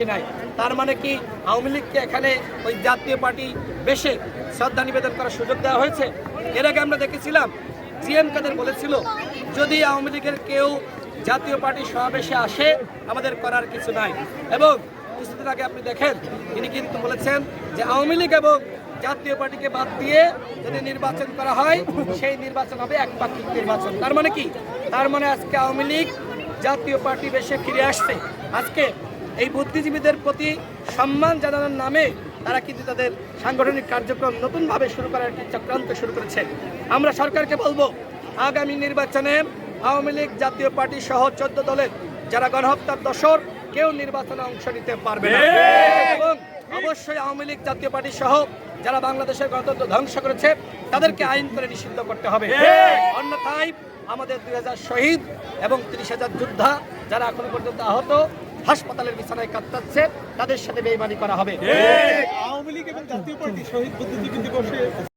নাই। তার মানে কি আওয়ামী লীগকে এখানে ওই জাতীয় পার্টি বেশে শ্রদ্ধা নিবেদন করার সুযোগ দেওয়া হয়েছে? এর আগে আমরা দেখেছিলাম জিএম কাদের বলেছিল, যদি আওয়ামী লীগের কেউ জাতীয় পার্টি সমাবেশে আসে আমাদের করার কিছু নাই। এবং কিছুদিন আগে আপনি দেখেন তিনি কিন্তু বলেছেন যে আওয়ামী লীগ এবং জাতীয় পার্টিকে বাদ দিয়ে যদি নির্বাচন করা হয় সেই নির্বাচন হবে একপাক্ষিক নির্বাচন। তার মানে কি? তার মানে আজকে আওয়ামী লীগ জাতীয় পার্টি বেশে ফিরে আসছে। আজকে এই বুদ্ধিজীবীদের প্রতি সম্মান জানানোর নামে তারা কিন্তু তাদের সাংগঠনিক কার্যক্রম নতুনভাবে শুরু করার একটি চক্রান্ত শুরু করেছে। আমরা সরকারকে বলবো, আগামী নির্বাচনে আওয়ামী লীগ জাতীয় পার্টি সহ 14 দলের যারা গণহত্যার দোষর কেউ নির্বাচনে অংশ নিতে পারবে না। এবং অবশ্যই আওয়ামী লীগ জাতীয় পার্টি সহ যারা বাংলাদেশের গণতন্ত্র ধ্বংস করেছে তাদেরকে আইন করে নিষিদ্ধ করতে হবে। অন্যথায় আমাদের 2000 শহীদ এবং 30,000 যোদ্ধা যারা এখনো পর্যন্ত আহত হাসপাতালের বিছানায় কাতরাচ্ছে তাদের সাথে বেইমানি করা হবে। আওয়ামী লীগ এবং জাতীয় পার্টি শহীদ বুদ্ধিজীবী দিবসে